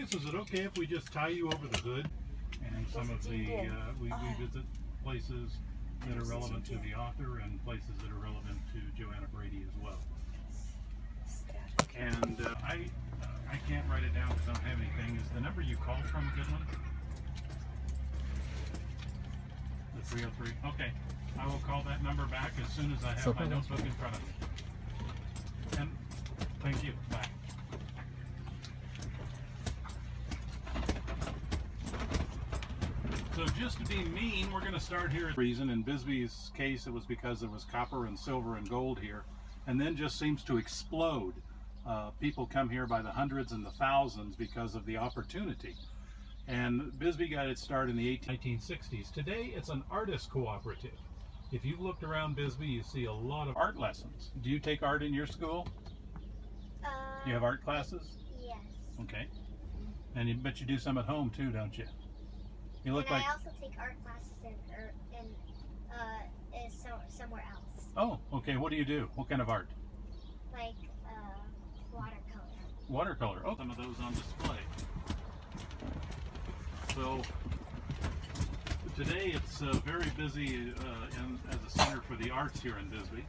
Marcus, is it okay if we just tie you over the hood? And some of the, we visit places that are relevant to the author and places that are relevant to Joanna Brady as well. And I can't write it down because I don't have anything. Is the number you called from a good one? The 303? Okay. I will call that number back as soon as I have my notebook in front of me. And thank you. Bye. So just to be mean, we're going to start here. Reason in Bisbee's case, it was because there was copper and silver and gold here, and then just seems to explode. People come here by the hundreds and the thousands because of the opportunity. And Bisbee got its start in the 1960s. Today, it's an artist cooperative. If you've looked around Bisbee, you see a lot of art lessons. Do you take art in your school? You have art classes? Yes. Okay. And but you do some at home too, don't you? You look and like. I also take art classes somewhere else. Oh, okay. What do you do? What kind of art? Like watercolor. Watercolor. Oh, some of those on display. So today it's very busy as a center for the arts here in Bisbee.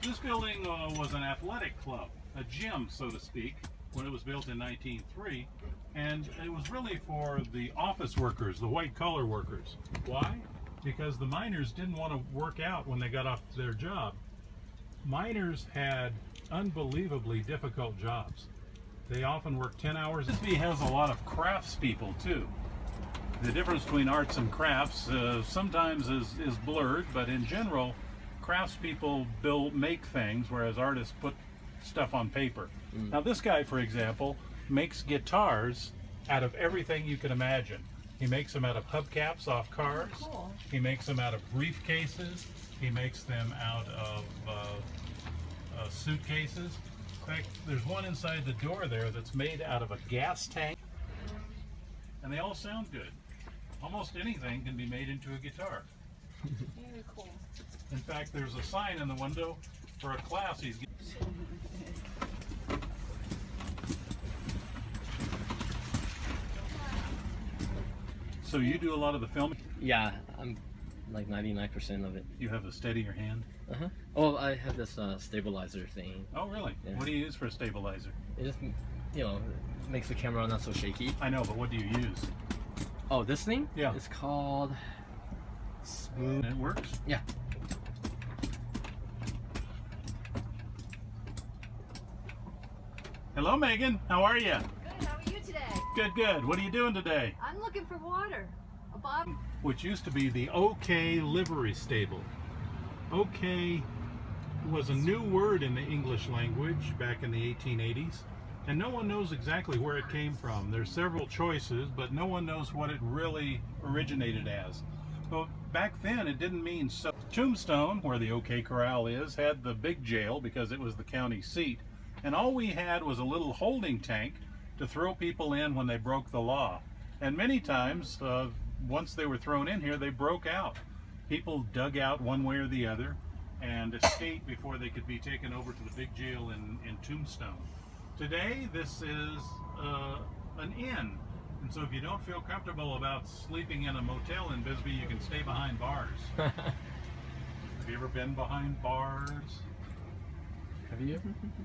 This building was an athletic club, a gym, so to speak, when it was built in 1903, and it was really for the office workers, the white-collar workers. Why? Because the miners didn't want to work out when they got off their job. Miners had unbelievably difficult jobs. They often worked 10 hours. Bisbee has a lot of craftspeople too. The difference between arts and crafts sometimes is blurred, but in general, craftspeople make things, whereas artists put stuff on paper. Now this guy, for example, makes guitars out of everything you can imagine. He makes them out of hubcaps off cars. Oh, cool. He makes them out of briefcases. He makes them out of suitcases. In fact, there's one inside the door there that's made out of a gas tank. And they all sound good. Almost anything can be made into a guitar. Very cool. In fact, there's a sign in the window for a class he's getting. So you do a lot of the filming? Yeah, I'm like 99% of it. You have a steadier hand? Uh-huh. Oh, I have this stabilizer thing. Oh, really? Yeah. What do you use for a stabilizer? It just, makes the camera not so shaky. I know, but what do you use? Oh, this thing? Yeah. It's called And it works? Yeah. Hello, Megan. How are you? Good, how are you today? Good, good. What are you doing today? I'm looking for water. A bob. Which used to be the OK livery stable. OK was a new word in the English language back in the 1880s, and no one knows exactly where it came from. There's several choices, but no one knows what it really originated as. But back then it didn't mean so. Tombstone, where the OK Corral is, had the big jail because it was the county seat, and all we had was a little holding tank to throw people in when they broke the law. And many times, once they were thrown in here, they broke out. People dug out one way or the other and escaped before they could be taken over to the big jail in Tombstone. Today, this is an inn. And so if you don't feel comfortable about sleeping in a motel in Bisbee, you can stay behind bars. Have you ever been behind bars? Have you?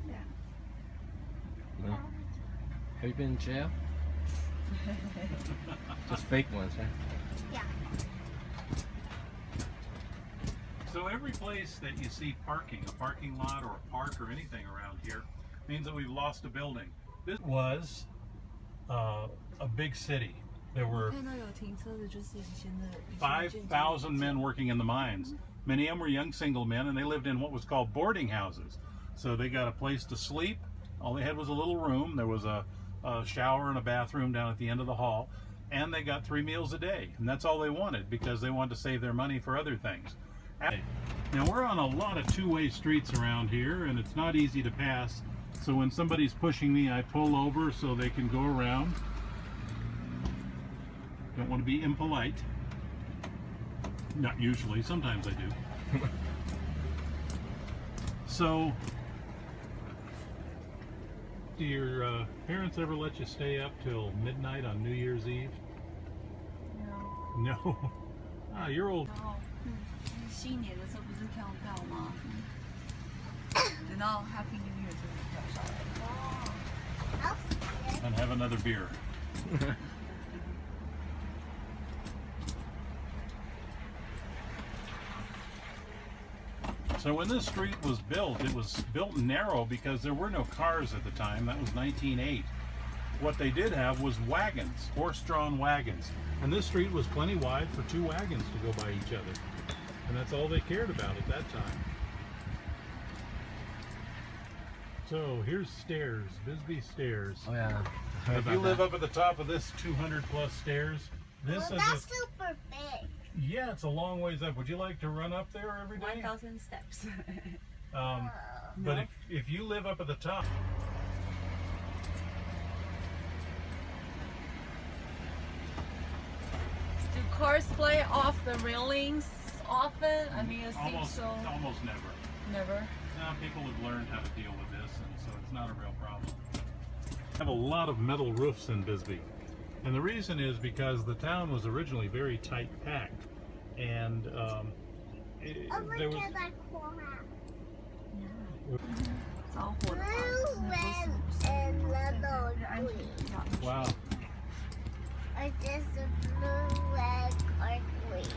Yeah. No. Have you been in jail? Just fake ones, right? Yeah. So every place that you see parking, a parking lot or a park or anything around here, means that we've lost a building. This was a big city. There were 5,000 men working in the mines. Many of them were young single men, and they lived in what was called boarding houses. So they got a place to sleep. All they had was a little room. There was a shower and a bathroom down at the end of the hall, and they got 3 meals a day, and that's all they wanted because they wanted to save their money for other things. Now we're on a lot of two-way streets around here, and it's not easy to pass, so when somebody's pushing me, I pull over so they can go around. Don't want to be impolite. Not usually, sometimes I do. So do your parents ever let you stay up till midnight on New Year's Eve? No. No. Ah, you're old. 然后新年的时候不是跳票吗？等到 Happy New Year 就跳下来。 I'll see it. And have another beer. So when this street was built, it was built narrow because there were no cars at the time. That was 1908. What they did have was wagons, horse-drawn wagons. And this street was plenty wide for two wagons to go by each other. And that's all they cared about at that time. So here's stairs, Bisbee Stairs. Oh yeah. If you live up at the top of this 200 plus stairs, this Well, is that's super big. yeah, it's a long ways up. Would you like to run up there every day? 1,000 steps. But if you live up at the top, Do cars fly off the railings often? I mean, it seems almost so. almost never. Never. Now people have learned how to deal with this, and so it's not a real problem. We have a lot of metal roofs in Bisbee, and the reason is because the town was originally very tight packed, and there was. Look at that corner. 着火的话， Blue, red, and yellow, green. Wow. Or just a blue, red, or green.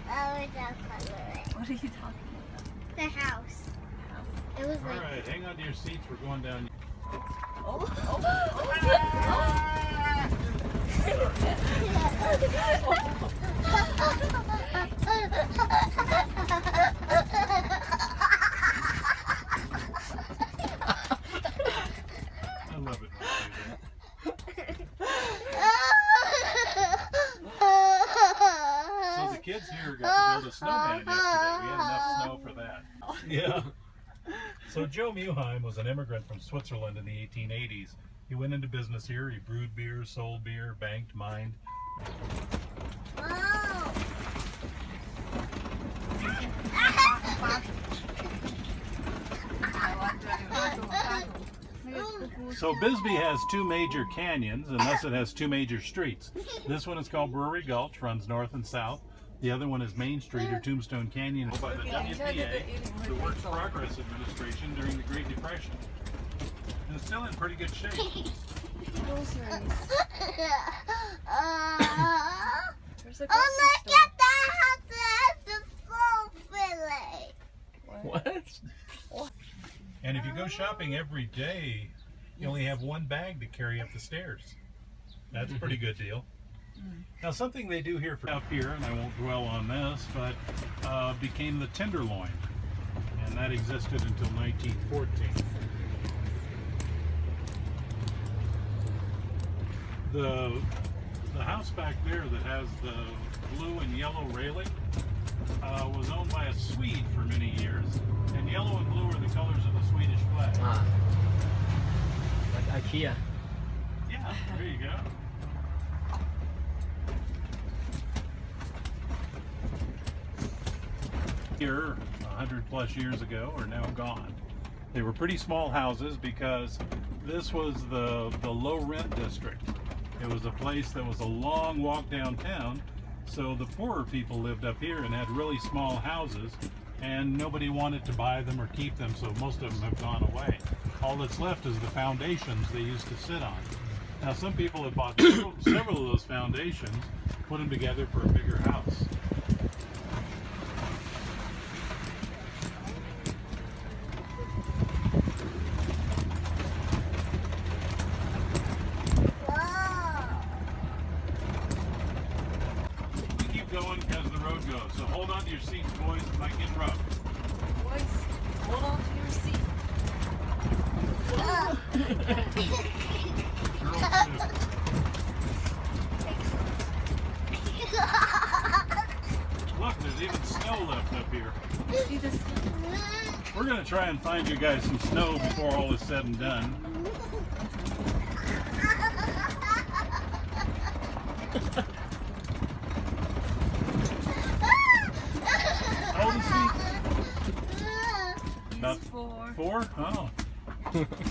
That was our color. What are you talking about? The house. It was All like right, hang on to your seats. We're going down. I love it. So the kids here got to build a snowman yesterday. We had enough snow for that. Yeah. So Joe Muheim was an immigrant from Switzerland in the 1880s. He went into business here. He brewed beer, sold beer, banked, mined. oh. So Bisbee has two major canyons, and thus it has two major streets. This one is called Brewery Gulch, runs north and south. The other one is Main Street or Tombstone Canyon, by the WPA, the Works Progress Administration during the Great Depression. And it's still in pretty good shape. There's a Oh, grocery look at that house! It has a slow fillet. What? And if you go shopping every day, you only have one bag to carry up the stairs. That's a pretty good deal. Now something they do here out here, and I won't dwell on this, but became the Tenderloin. And that existed until 1914. The house back there that has the blue and yellow railing was owned by a Swede for many years. And yellow and blue are the colors of the Swedish flag. Ah. Like IKEA. Yeah, there you go. Here, 100 plus years ago, are now gone. They were pretty small houses because this was the low rent district. It was a place that was a long walk downtown, so the poorer people lived up here and had really small houses, and nobody wanted to buy them or keep them, so most of them have gone away. All that's left is the foundations they used to sit on. Now some people have bought several of those foundations, put them together for a bigger house. Going as the road goes. So hold on to your seats, boys. It might get rough. Boys, hold on to your seat. Girls too. Look, there's even snow left up here. See this? We're going to try and find you guys some snow before all is said and done. About Four. 4? Oh.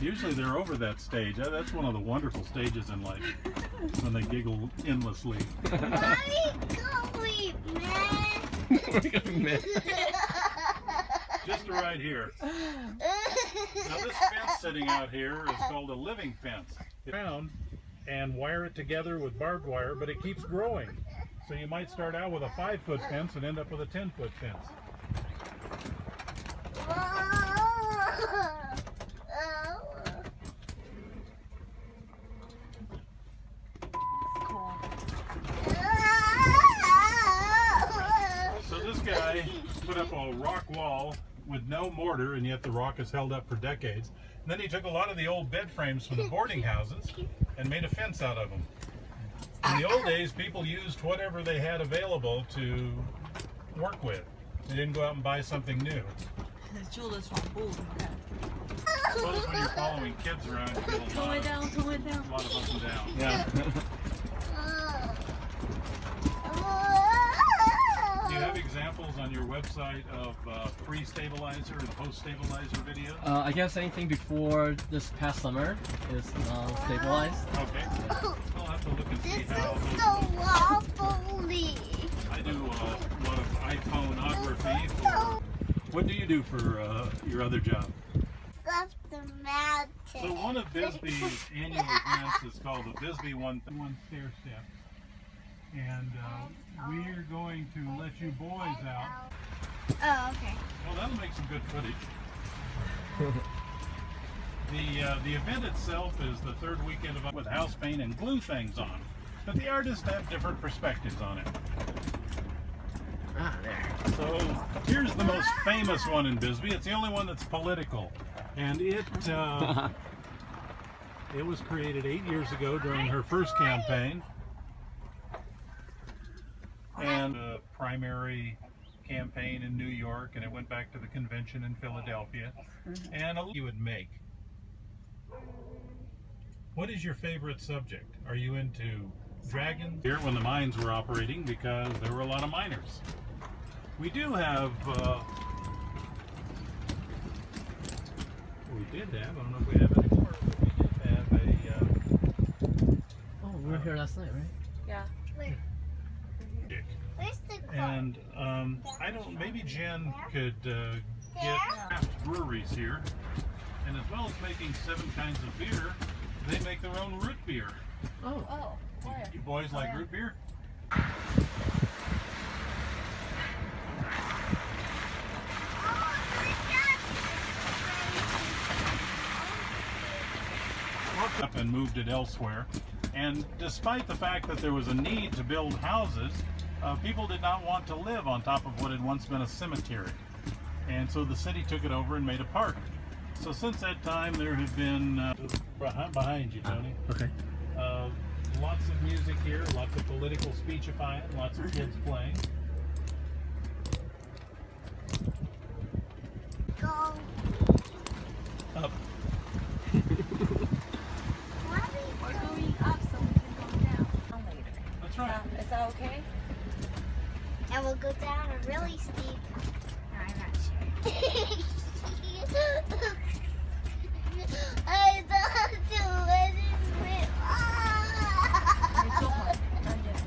Usually they're over that stage. That's one of the wonderful stages in life, when they giggle endlessly. Mommy, go eat, man. Just right here. Now this fence sitting out here is called a living fence. Round and wire it together with barbed wire, but it keeps growing. So you might start out with a 5-foot fence and end up with a 10-foot fence. Cool. So this guy put up a rock wall with no mortar, and yet the rock has held up for decades. And then he took a lot of the old bed frames from the boarding houses and made a fence out of them. In the old days, people used whatever they had available to work with. They didn't go out and buy something new. 旧的床铺，你看。 Suppose when you're following kids around, you get a Tone it down, tone it down. lot of up and down. Yeah. Do you have examples on your website of pre-stabilizer and post-stabilizer videos? I guess anything before this past summer is stabilized. Okay. I'll have to look and see This how is those so wobbly. I do a lot of iPhoneography. For, what do you do for your other job? Up the mountain. So one of Bisbee's annual events is called the Bisbee One Stair Step. And we're going to let you boys out. Oh, okay. Well, that'll make some good footage. The event itself is the third weekend of with house paint and glue things on. But the artists have different perspectives on it. Ah, there. So here's the most famous one in Bisbee. It's the only one that's political. And it was created 8 years ago during her first campaign. And a primary campaign in New York, and it went back to the convention in Philadelphia. And you would make. What is your favorite subject? Are you into dragons? Here when the mines were operating, because there were a lot of miners. We do have, we did have, I don't know if we have it anymore, but we did have Oh, we were here last night, right? Yeah. Where? Where's the car? and I don't, maybe Jen could get craft breweries here, and as well as making 7 kinds of beer, they make their own root beer. Oh. Oh, where? You boys like root beer? Up and moved it elsewhere, and despite the fact that there was a need to build houses, people did not want to live on top of what had once been a cemetery, and so the city took it over and made a park. So since that time there have been behind you, Tony, Okay. lots of music here, lots of political speechifying, lots of kids playing. Go. Up. We're going up so we can go down later. That's right. Is that okay? And we'll go down a really steep. No, I'm not sure. I don't do anything. It's okay. Not yet.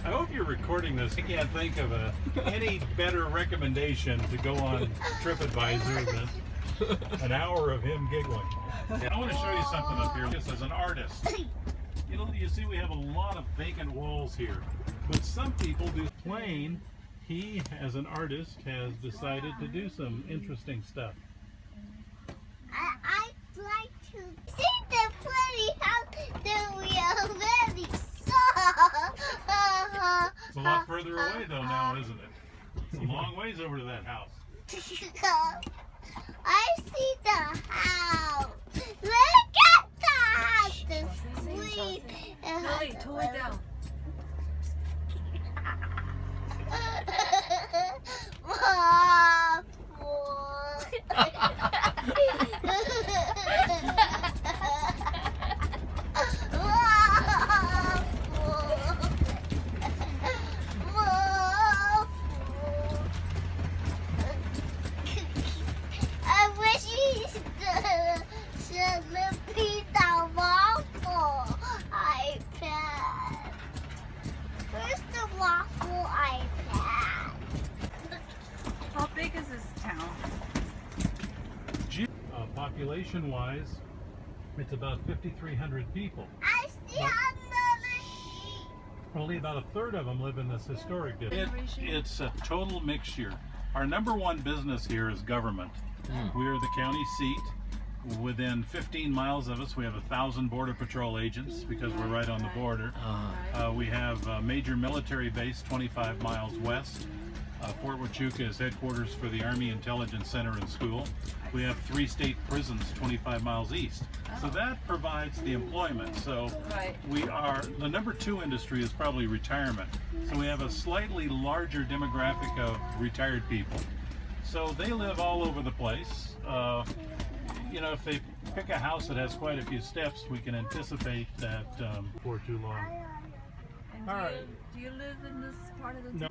I hope you're recording this. I can't think of any better recommendation to go on TripAdvisor than an hour of him giggling. I want to show you something up here. This as an artist. You see we have a lot of vacant walls here. But some people do plain. He, as an artist, has decided to do some interesting stuff. I'd like to see the pretty house that we already saw. It's a lot further away though now, isn't it? It's a long ways over to that house. I see the house. Look at the house. The sweet. Lily, tone it down. Population-wise, it's about 5,300 people. I see another sheep. Only about a third of them live in this historic district. It's a total mixture. Our number one business here is government. We are the county seat. Within 15 miles of us, we have 1,000 Border Patrol agents because we're right on the border. We have a major military base 25 miles west. Fort Huachuca is headquarters for the Army Intelligence Center and School. We have 3 state prisons 25 miles east. So that provides the employment. So we are, the number 2 industry is probably retirement. So we have a slightly larger demographic of retired people. So they live all over the place. You know, if they pick a house that has quite a few steps, we can anticipate that for too long. And All right. do you live in this part of the No.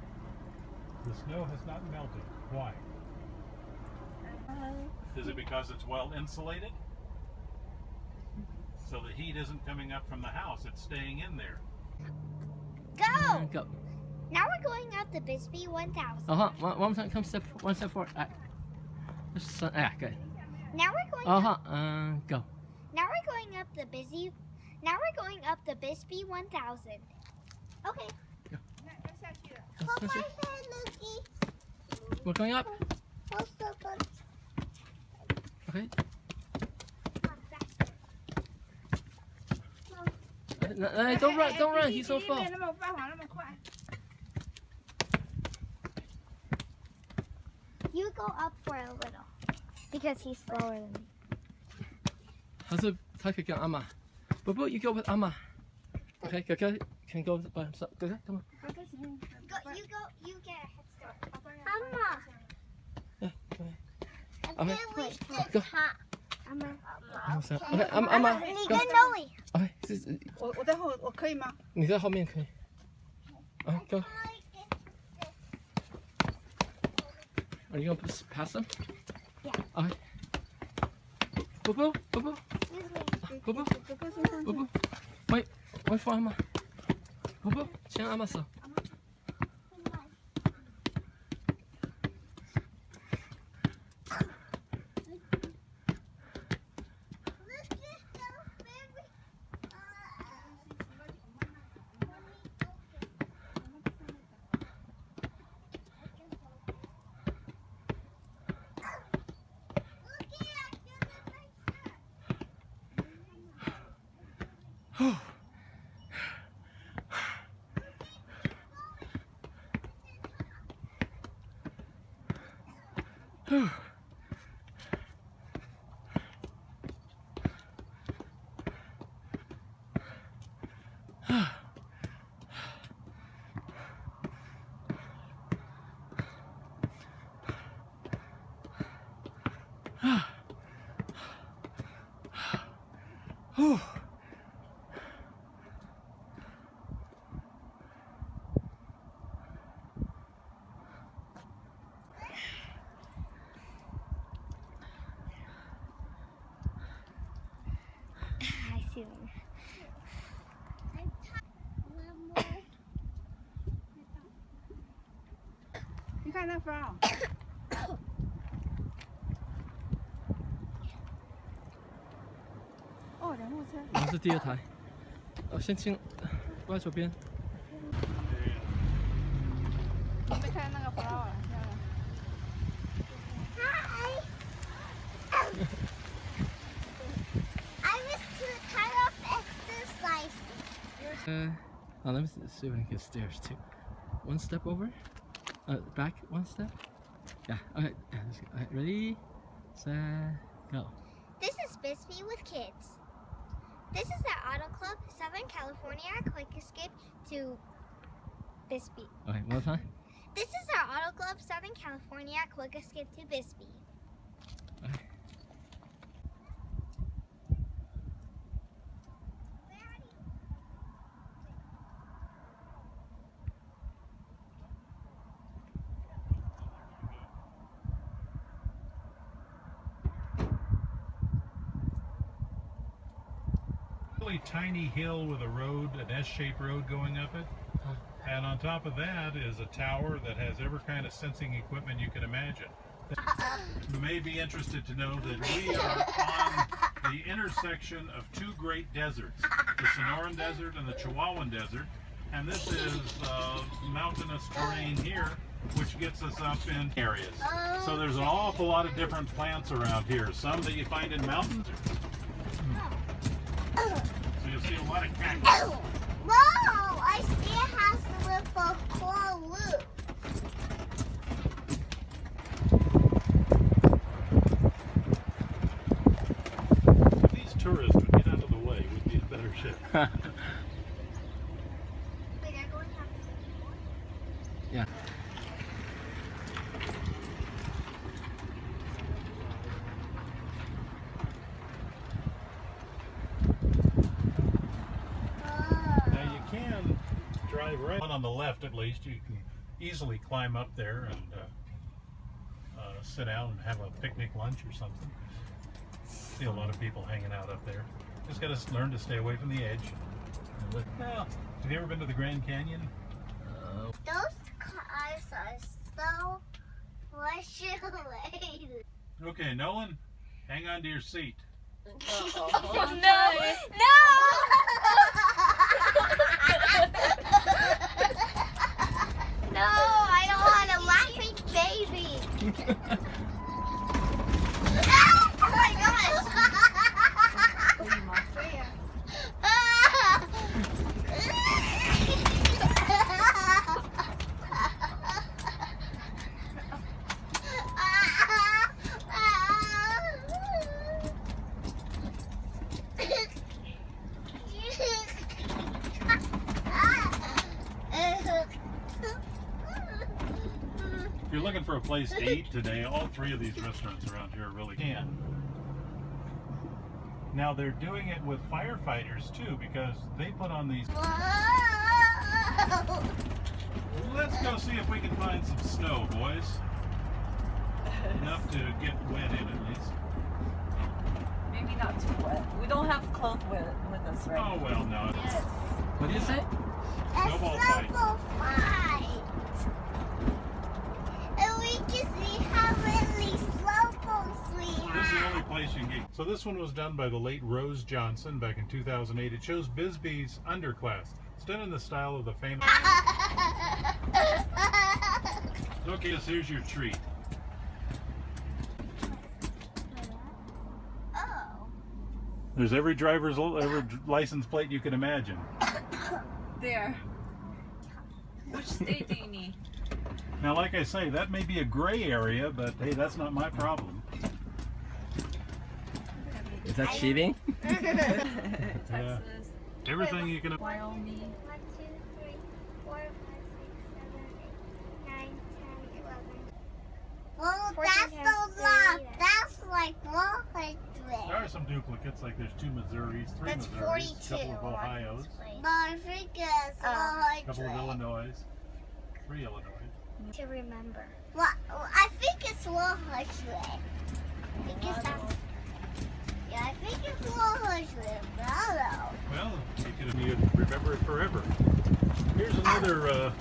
The snow has not melted. Why? Is it because it's well insulated? So the heat isn't coming up from the house, it's staying in there. Go! Go. Now we're going up the Bisbee 1000. One time, come one step forward. Good. Now we're going Go. Now we're going up the Bisbee 1000. Okay. Hold my hand, Lucy. We're going up. Hold the book. Okay. Don't run. He's so fast. You go up for a little because he's slower than me. 还是他可以跟阿妈。Boo, you go with Amma. Okay, go. Can go by himself. Go, come on. You get a head start. Mama. Yeah, go ahead. I'm gonna push Go. the top. Okay, Amma. 你 Go. 跟 Noe. Okay, 我在后，我可以吗？你在后面可以。Go. Are you gonna pass them? Yeah. Okay. Boo. Excuse me. Boo. Wait for Amma. Boo, 牵阿妈手。I see them. 你看那风啊，哦，两路车。我们是第2台。先亲，过来左边。你没看那个 flower 很漂亮。 Hi. I was too tired of exercising. Let me see if I can get stairs too. One step over. Back 1 step. Yeah. Okay. Yeah, let's go. Alright, ready, set, go. This is Bisbee with kids. This is the Auto Club, Southern California quick escape to Bisbee. Okay, one more time. This is our Auto Club, Southern California quick escape to Bisbee. Okay. Really tiny hill with a road, an S-shaped road going up it. And on top of that is a tower that has every kind of sensing equipment you can imagine. You may be interested to know that we are intersection of two great deserts, the Sonoran Desert and the Chihuahuan Desert. And this is mountainous terrain here, which gets us up in areas. So there's an awful lot of different plants around here, some that you find in mountains. So you'll see a lot of cactus. Whoa! I see it has the little claw loop. If these tourists would get out of the way, we'd be in better shape. Wait, they're going to have Yeah. Now you can drive right on the left, at least. You can easily climb up there and sit down and have a picnic lunch or something. See a lot of people hanging out up there. Just got to learn to stay away from the edge. Well, have you ever been to the Grand Canyon? Those cars are so frustrating. Okay, Nolan, hang on to your seat. No, I don't want a laughing baby. Oh my gosh. If you're looking for a place to eat today, all three of these restaurants around here really can. Now they're doing it with firefighters too, because they put on these. Whoa. Let's go see if we can find some snow, boys. Enough to get wet in at least. Maybe not too wet. We don't have clothes with us, right? Oh well, no. Yes. What do you say? Snowball fight. Snowball fight. And we can see how many snowballs we This is the have. only place you can get. So this one was done by the late Rose Johnson back in 2008. It shows Bisbee's underclass. It's done in the style of the famous. Okay, so here's your treat. Oh. There's every driver's every license plate you can imagine. There. Which state do you need? Now, like I say, that may be a gray area, but hey, that's not my problem. Is that cheating? Texas, Everything you can. Wyoming. 1, 2, 3, 4, 5, 6, 7, 8, 9, 10, 11. Well, 14 that's times so long. 3. That's like 100. There are some duplicates, like there's 2 Missouris, 3 That's Missouris, a 42. couple of Ohio's, But I think it's a couple of 100. Illinois, 3 Illinois. To remember. Well, I think it's 100. Because that's. Yeah, I think it's 100. But I don't know. Well, you could remember it forever. Here's another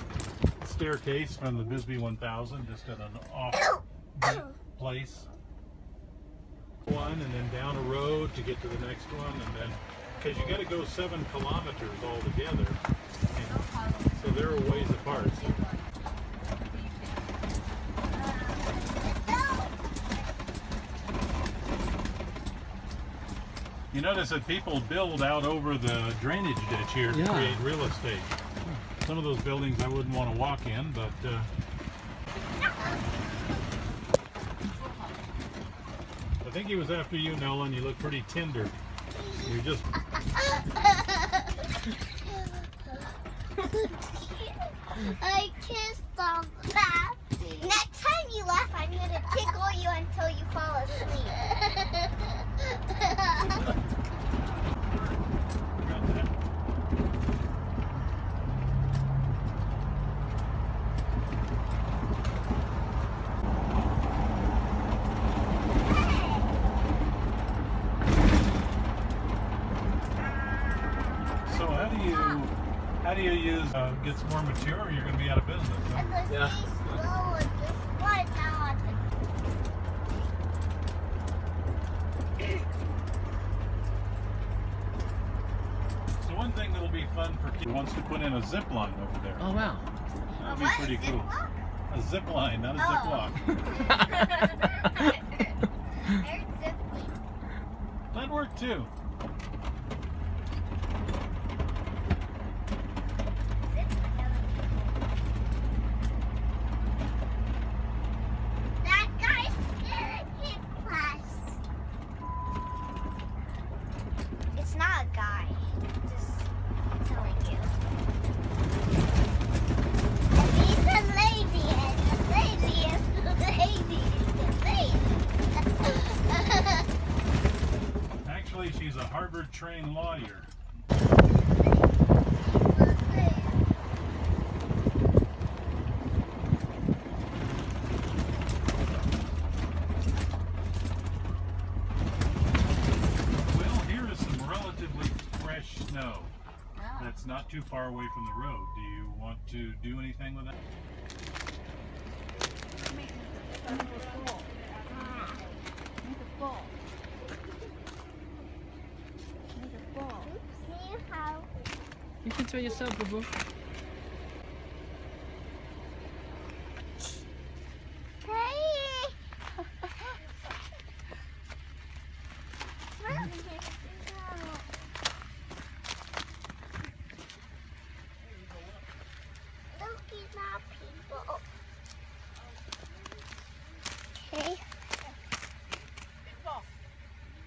staircase from the Bisbee 1000, just at an off place. One, and then down a road to get to the next one, and then because you got to go 7 kilometers altogether, and so they're a ways apart. You notice that people build out over the drainage ditch here to Yeah. create real estate. Some of those buildings I wouldn't want to walk in, but I think he was after you, Nolan. You look pretty tender. You just I can't stop laughing. Next time you laugh, I'm going to tickle you until you fall asleep. got that. So how do you use get some more material, or you're going to be out of business? Huh? And the Yeah. sea slow and this one now at the. pretty fun for kids. He wants to put in a zip line over there. Oh wow. That'd be What? pretty Zip cool. lock? A zip line, not a zip lock. There's zip line. That'd work too. That guy's scared plus. It's not a guy. Just telling you. And he's a lady, and the lady is the lady is the lady. Actually, she's a Harvard-trained lawyer. Well, here is some relatively fresh snow. That's not too far away from the road. Do you want to do anything with that? See how You can tell yourself, boo boo. Okay.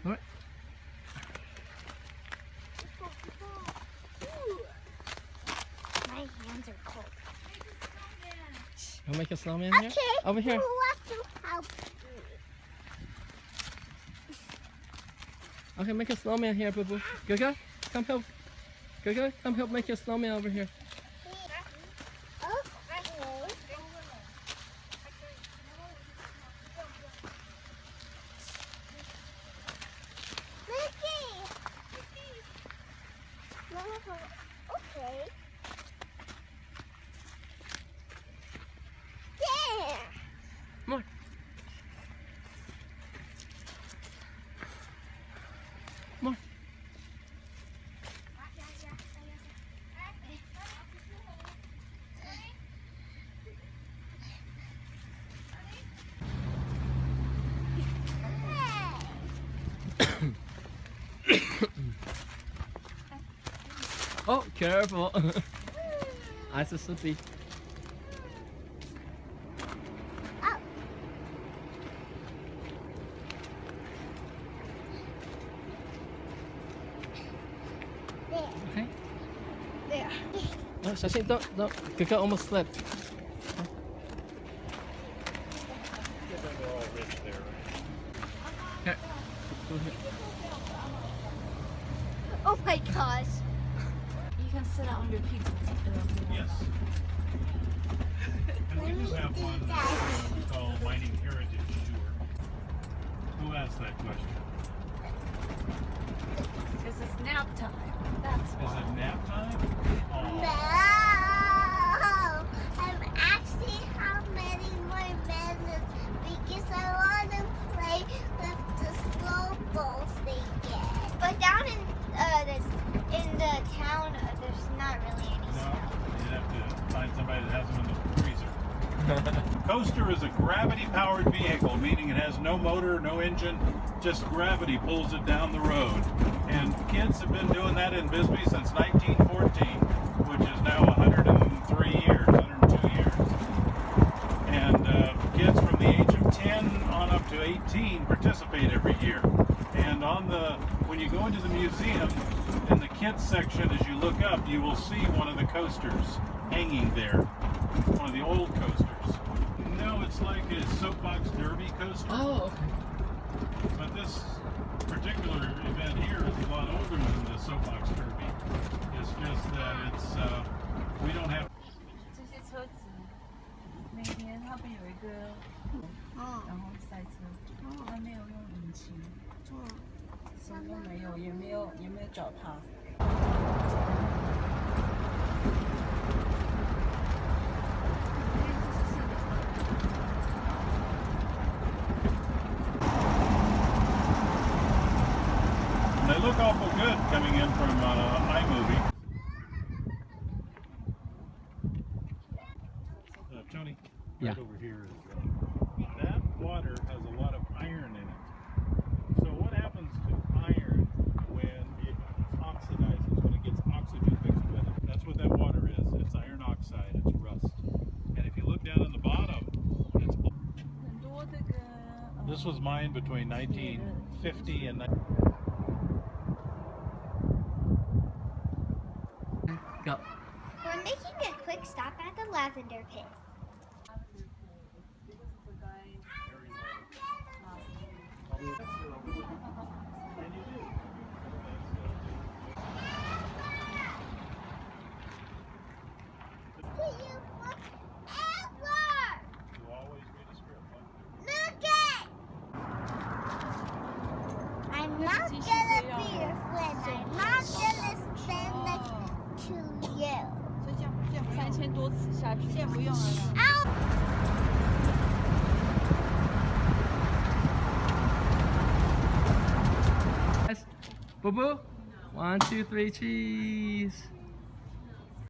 What? My hands are cold. I'll make a snowman here. Okay. Over here. Who wants to help? Okay, make a snowman here, boo boo. Go, come help. Go, come help make a snowman over here. Okay. There. More. More. Oh, careful. Eyes are slippy. Oh. There. Okay. There. Oh, 小心 don't. Gaga almost slipped. They're all rich there, right? Here. Go here. Oh my gosh. You can sit on your feet. Yes. And we do have one called Mining Heritage Tour. Who asked that question? Because it's nap time. That's Is why. it nap time? No. Oh. I'm asking how many more minutes because I want to play with the slow balls they get. But down in the town, there's not really any No, snow. you'd have to find somebody that has them in the freezer. Coaster is a gravity-powered vehicle, meaning it has no motor, no engine, just gravity pulls it down the road. And kids have been doing that in Bisbee since 1914, which is now 102 years. And kids from the age of 10 on up to 18 participate every year. And when you go into the museum, in the kids section, as you look up, you will see one of the coasters hanging there. One of the old coasters. No, it's like a soapbox derby coaster. Oh, okay. But this particular event here is a lot older than the soapbox derby. It's just that we don't have. 这些车子每年他们有一个，然后赛车，他没有用引擎，什么都没有，也没有脚踏。They look awful good coming in from iMovie. Yeah. Right over here. That water has a lot of iron in it. So what happens to iron when it oxidizes, when it gets oxygen mixed with it? That's what that water is. It's iron oxide. It's rust. And if you look down in the bottom, it's blue. 很多这个 This was mined between 1950 and Go. We're making a quick stop at the lavender pit. I'm not gonna be your friend. I'm not gonna send it to you. 所以这样3000多次下去，现在不用了啦。 Guys, boo boo. 1, 2, 3, cheese.